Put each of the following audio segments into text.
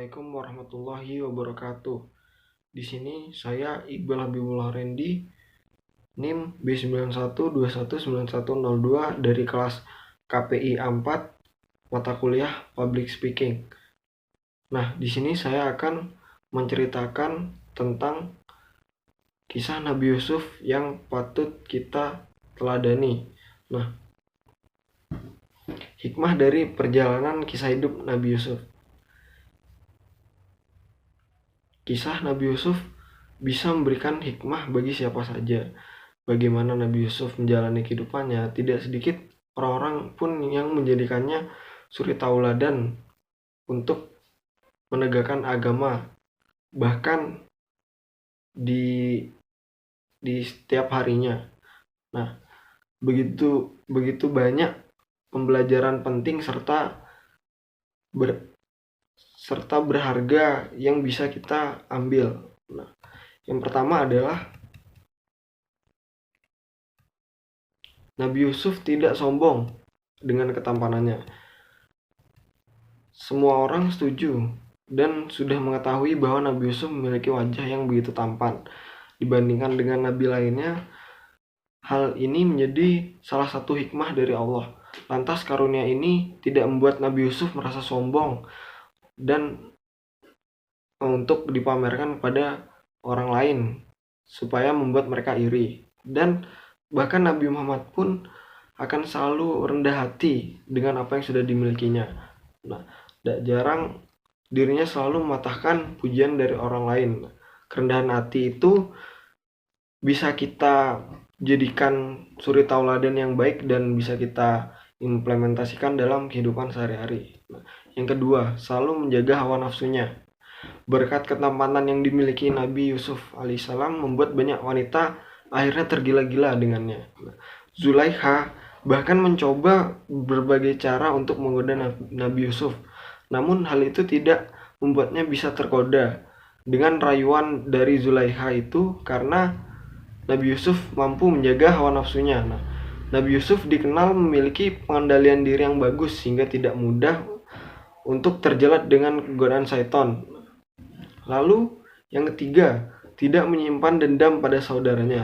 Assalamualaikum warahmatullahi wabarakatuh. Di sini saya Iqbal Habibullah Rendi, NIM B91219102 dari kelas KPI A4, mata kuliah Public Speaking. Nah, di sini saya akan menceritakan tentang kisah Nabi Yusuf yang patut kita teladani. Nah, hikmah dari perjalanan kisah hidup Nabi Yusuf. Kisah Nabi Yusuf bisa memberikan hikmah bagi siapa saja. Bagaimana Nabi Yusuf menjalani kehidupannya, tidak sedikit orang-orang pun yang menjadikannya suri tauladan untuk menegakkan agama, bahkan di setiap harinya. Nah, begitu banyak pembelajaran penting serta berharga yang bisa kita ambil. Nah, yang pertama adalah Nabi Yusuf tidak sombong dengan ketampanannya. Semua orang setuju dan sudah mengetahui bahwa Nabi Yusuf memiliki wajah yang begitu tampan. Dibandingkan dengan nabi lainnya, hal ini menjadi salah satu hikmah dari Allah. Lantas karunia ini tidak membuat Nabi Yusuf merasa sombong dan untuk dipamerkan kepada orang lain supaya membuat mereka iri. Dan bahkan Nabi Muhammad pun akan selalu rendah hati dengan apa yang sudah dimilikinya. Nah, tidak jarang dirinya selalu mematahkan pujian dari orang lain. Kerendahan hati itu bisa kita jadikan suri tauladan yang baik dan bisa kita implementasikan dalam kehidupan sehari-hari. Nah, yang kedua, selalu menjaga hawa nafsunya. Berkat ketampanan yang dimiliki Nabi Yusuf alaihissalam membuat banyak wanita akhirnya tergila-gila dengannya. Zulaikha bahkan mencoba berbagai cara untuk menggoda Nabi Yusuf. Namun hal itu tidak membuatnya bisa tergoda dengan rayuan dari Zulaikha itu karena Nabi Yusuf mampu menjaga hawa nafsunya. Nah, Nabi Yusuf dikenal memiliki pengendalian diri yang bagus sehingga tidak mudah untuk terjerat dengan godaan syaitan. Lalu yang ketiga, tidak menyimpan dendam pada saudaranya.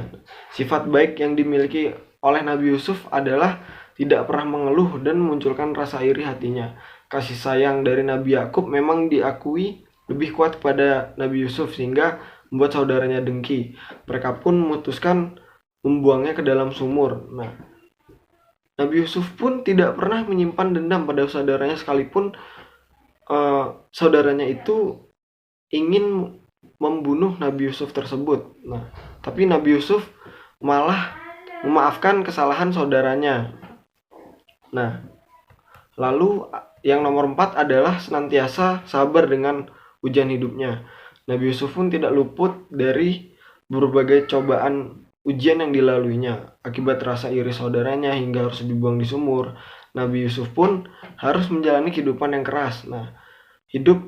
Sifat baik yang dimiliki oleh Nabi Yusuf adalah tidak pernah mengeluh dan memunculkan rasa iri hatinya. Kasih sayang dari Nabi Yakub memang diakui lebih kuat pada Nabi Yusuf sehingga membuat saudaranya dengki. Mereka pun memutuskan membuangnya ke dalam sumur. Nah, Nabi Yusuf pun tidak pernah menyimpan dendam pada saudaranya sekalipun saudaranya itu ingin membunuh Nabi Yusuf tersebut. Nah, tapi Nabi Yusuf malah memaafkan kesalahan saudaranya. Nah, lalu yang nomor 4 adalah senantiasa sabar dengan ujian hidupnya. Nabi Yusuf pun tidak luput dari berbagai cobaan ujian yang dilaluinya. Akibat rasa iri saudaranya hingga harus dibuang di sumur, Nabi Yusuf pun harus menjalani kehidupan yang keras. Nah, hidup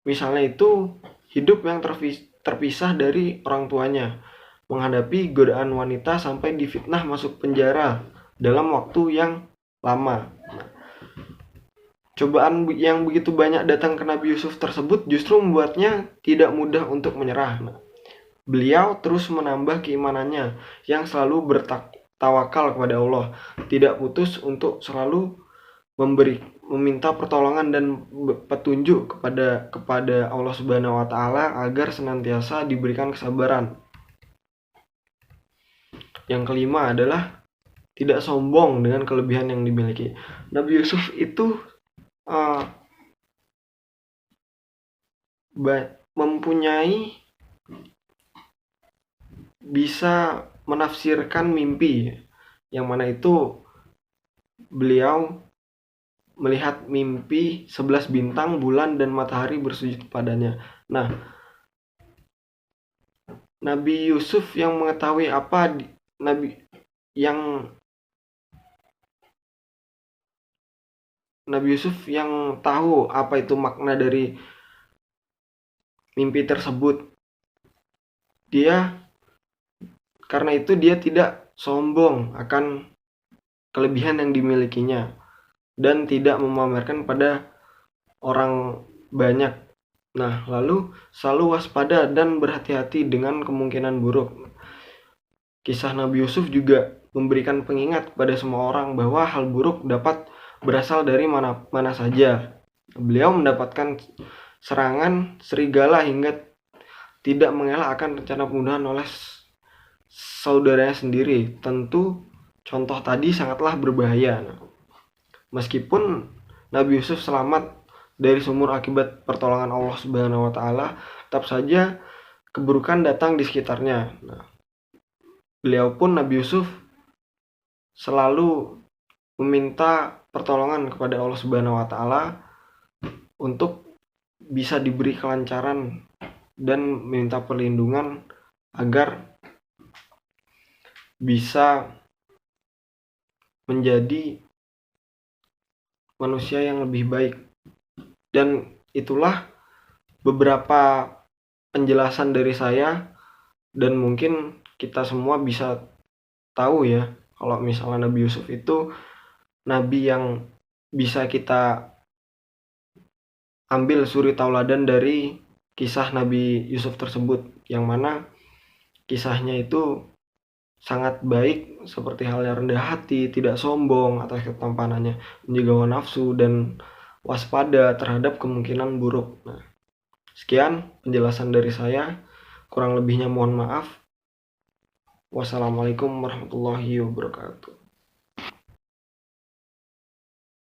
misalnya itu hidup yang terpisah dari orang tuanya, menghadapi godaan wanita sampai difitnah masuk penjara dalam waktu yang lama. Cobaan yang begitu banyak datang ke Nabi Yusuf tersebut justru membuatnya tidak mudah untuk menyerah. Beliau terus menambah keimanannya yang selalu bertawakal kepada Allah, tidak putus untuk selalu meminta pertolongan dan petunjuk kepada Allah Subhanahu wa taala agar senantiasa diberikan kesabaran. Yang kelima adalah tidak sombong dengan kelebihan yang dimiliki. Nabi Yusuf itu mempunyai bisa menafsirkan mimpi, yang mana itu beliau melihat mimpi 11 bintang, bulan, dan matahari bersujud padanya. Nah, Nabi Yusuf yang mengetahui apa Nabi Yusuf yang tahu apa itu makna dari mimpi tersebut. Karena itu dia tidak sombong akan kelebihan yang dimilikinya dan tidak memamerkan pada orang banyak. Nah, lalu selalu waspada dan berhati-hati dengan kemungkinan buruk. Kisah Nabi Yusuf juga memberikan pengingat kepada semua orang bahwa hal buruk dapat berasal dari mana saja. Beliau mendapatkan serangan serigala hingga tidak mengelak akan rencana pembunuhan oleh saudaranya sendiri. Tentu contoh tadi sangatlah berbahaya. Meskipun Nabi Yusuf selamat dari sumur akibat pertolongan Allah Subhanahu wa taala, tetap saja keburukan datang di sekitarnya. Beliau pun Nabi Yusuf selalu meminta pertolongan kepada Allah Subhanahu wa taala untuk bisa diberi kelancaran dan meminta perlindungan agar bisa menjadi manusia yang lebih baik. Dan itulah beberapa penjelasan dari saya, dan mungkin kita semua bisa tahu ya kalau misalnya Nabi Yusuf itu nabi yang bisa kita ambil suri tauladan dari kisah Nabi Yusuf tersebut, yang mana kisahnya itu sangat baik, seperti halnya rendah hati, tidak sombong atas ketampanannya, menjaga hawa nafsu, dan waspada terhadap kemungkinan buruk. Nah, sekian penjelasan dari saya. Kurang lebihnya mohon maaf. Wassalamualaikum warahmatullahi wabarakatuh.